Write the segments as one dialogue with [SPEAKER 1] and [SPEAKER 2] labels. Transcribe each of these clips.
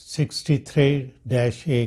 [SPEAKER 1] 63-A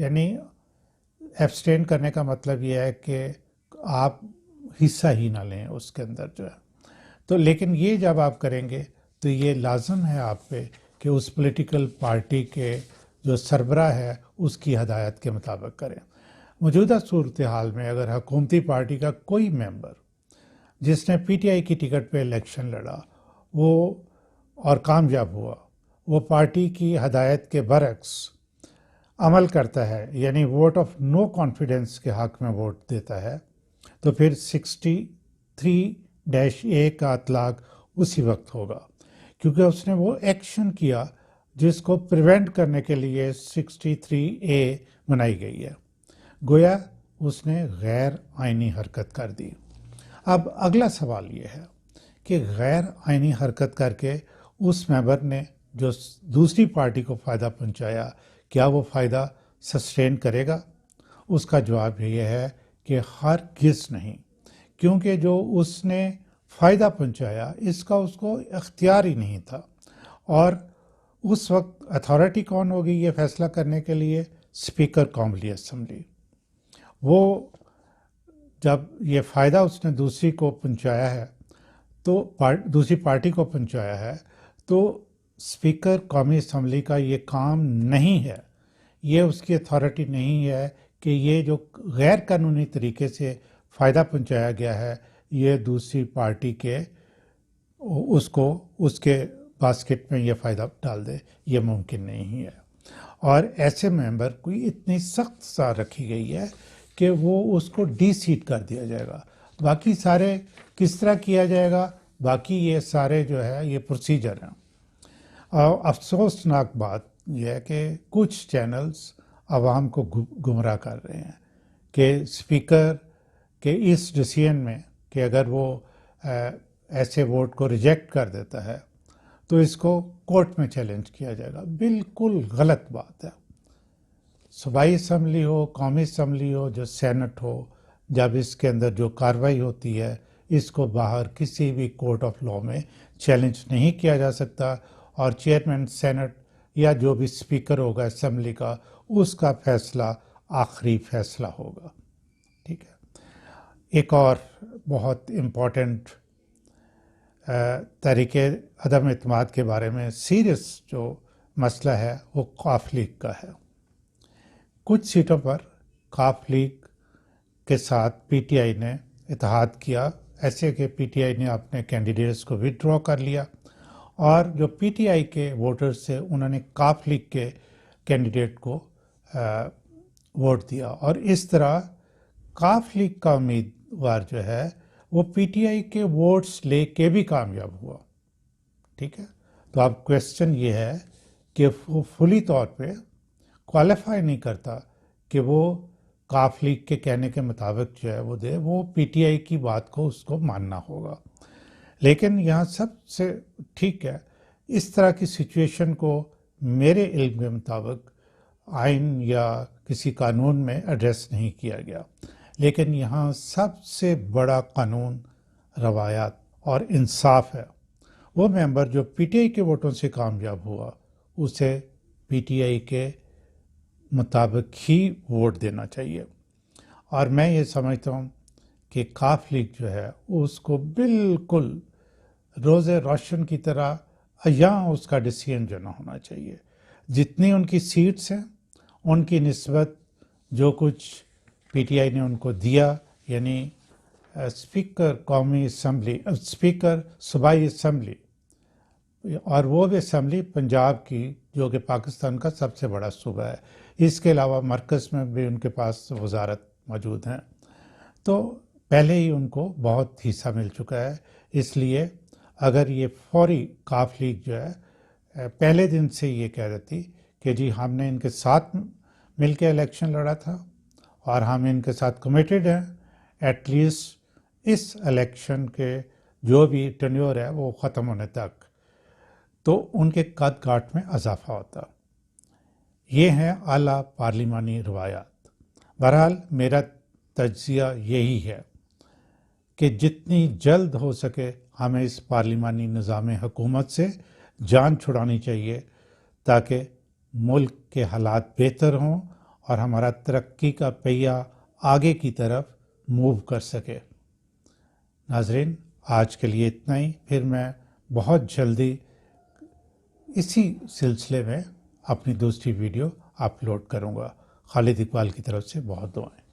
[SPEAKER 1] یعنی abstain کرنے کا مطلب یہ ہے کہ آپ حصہ ہی نہ لیں اس کے اندر جو ہے. تو لیکن یہ جب آپ کریں گے تو یہ لازم ہے آپ پہ کہ اس پولیٹیکل پارٹی کے جو سربراہ ہے اس کی ہدایت کے مطابق کریں. موجودہ صورتحال میں اگر حکومتی پارٹی کا کوئی ممبر جس نے پی ٹی آئی کی ٹکٹ پہ الیکشن لڑا وہ اور کامیاب ہوا، وہ پارٹی کی ہدایت کے برعکس عمل کرتا ہے، یعنی ووٹ آف نو کانفیڈنس کے حق میں ووٹ دیتا ہے، تو پھر 63-A کا اطلاق اسی وقت ہوگا، کیونکہ اس نے وہ ایکشن کیا جس کو پریونٹ کرنے کے لیے 63A بنائی گئی ہے. گویا اس نے غیر آئینی حرکت کر دی. اب اگلا سوال یہ ہے کہ غیر آئینی حرکت کر کے اس ممبر نے جو دوسری پارٹی کو فائدہ پہنچایا، کیا وہ فائدہ سسٹین کرے گا؟ اس کا جواب یہ ہے کہ ہرگز نہیں، کیونکہ جو اس نے فائدہ پہنچایا اس کا اس کو اختیار ہی نہیں تھا. اور اس وقت اتھارٹی کون ہوگی یہ فیصلہ کرنے کے لیے؟ اسپیکر قومی اسمبلی. وہ جب یہ فائدہ اس نے دوسری کو پہنچایا ہے تو دوسری پارٹی کو پہنچایا ہے تو اسپیکر قومی اسمبلی کا یہ کام نہیں ہے، یہ اس کی اتھارٹی نہیں ہے کہ یہ جو غیر قانونی طریقے سے فائدہ پہنچایا گیا ہے یہ دوسری پارٹی کے اس کے باسکٹ میں یہ فائدہ ڈال دے. یہ ممکن نہیں ہے. اور ایسے ممبر کوئی اتنی سخت سزا رکھی گئی ہے کہ وہ اس کو ڈی سیٹ کر دیا جائے گا. باقی سارے کس طرح کیا جائے گا، باقی یہ سارے جو ہے یہ پروسیجر ہیں. اور افسوسناک بات یہ ہے کہ کچھ چینلز عوام کو گمراہ کر رہے ہیں کہ اسپیکر کے اس ڈیسیژن میں کہ اگر وہ ایسے ووٹ کو ریجیکٹ کر دیتا ہے تو اس کو کورٹ میں چیلنج کیا جائے گا. بالکل غلط بات ہے. صوبائی اسمبلی ہو، قومی اسمبلی ہو، جو سینٹ ہو، جب اس کے اندر جو کارروائی ہوتی ہے اس کو باہر کسی بھی کورٹ آف لاء میں چیلنج نہیں کیا جا سکتا. اور چیئرمین سینٹ یا جو بھی اسپیکر ہوگا اسمبلی کا اس کا فیصلہ آخری فیصلہ ہوگا. ٹھیک ہے. ایک اور بہت امپورٹنٹ طریقے عدم اعتماد کے بارے میں سیریس جو مسئلہ ہے وہ قاف لیگ کا ہے. کچھ سیٹوں پر قاف لیگ کے ساتھ پی ٹی آئی نے اتحاد کیا، ایسے کہ پی ٹی آئی نے اپنے کینڈیڈیٹس کو وڈرا کر لیا اور جو پی ٹی آئی کے ووٹرز تھے انہوں نے قاف لیگ کے کینڈیڈیٹ کو ووٹ دیا اور اس طرح قاف لیگ کا امیدوار جو ہے وہ پی ٹی آئی کے ووٹس لے کے بھی کامیاب ہوا. ٹھیک ہے. تو اب کویسچن یہ ہے کہ وہ فلی طور پہ کوالیفائی نہیں کرتا کہ وہ قاف لیگ کے کہنے کے مطابق جو ہے وہ دے، وہ پی ٹی آئی کی بات کو اس کو ماننا ہوگا. لیکن یہاں سب سے ٹھیک ہے، اس طرح کی سچویشن کو میرے علم کے مطابق آئین یا کسی قانون میں ایڈریس نہیں کیا گیا. لیکن یہاں سب سے بڑا قانون روایات اور انصاف ہے. وہ ممبر جو پی ٹی آئی کے ووٹوں سے کامیاب ہوا اسے پی ٹی آئی کے مطابق ہی ووٹ دینا چاہیے. اور میں یہ سمجھتا ہوں کہ قاف لیگ جو ہے اس کو بالکل روز روشن کی طرح یہاں اس کا ڈیسیژن جو نہ ہونا چاہیے. جتنی ان کی سیٹس ہیں ان کی نسبت جو کچھ پی ٹی آئی نے ان کو دیا، یعنی اسپیکر قومی اسمبلی، اسپیکر صوبائی اسمبلی، اور وہ بھی اسمبلی پنجاب کی جو کہ پاکستان کا سب سے بڑا صوبہ ہے. اس کے علاوہ مرکز میں بھی ان کے پاس وزارت موجود ہیں. تو پہلے ہی ان کو بہت حصہ مل چکا ہے. اس لیے اگر یہ فوری قاف لیگ جو ہے پہلے دن سے یہ کہہ دیتی کہ جی ہم نے ان کے ساتھ مل کے الیکشن لڑا تھا اور ہم ان کے ساتھ کمیٹڈ ہیں، ایٹ لیسٹ اس الیکشن کے جو بھی ٹینیور ہے وہ ختم ہونے تک، تو ان کے قد کاٹ میں اضافہ ہوتا. یہ ہیں اعلیٰ پارلیمانی روایات. بہرحال میرا تجزیہ یہی ہے کہ جتنی جلد ہو سکے ہمیں اس پارلیمانی نظام حکومت سے جان چھڑانی چاہیے تاکہ ملک کے حالات بہتر ہوں اور ہمارا ترقی کا پہیہ آگے کی طرف موو کر سکے۔ ناظرین، آج کے لیے اتنا ہی، پھر میں بہت جلدی اسی سلسلے میں اپنی دوسری ویڈیو اپلوڈ کروں گا۔ خالد اقبال کی طرف سے بہت دعائیں۔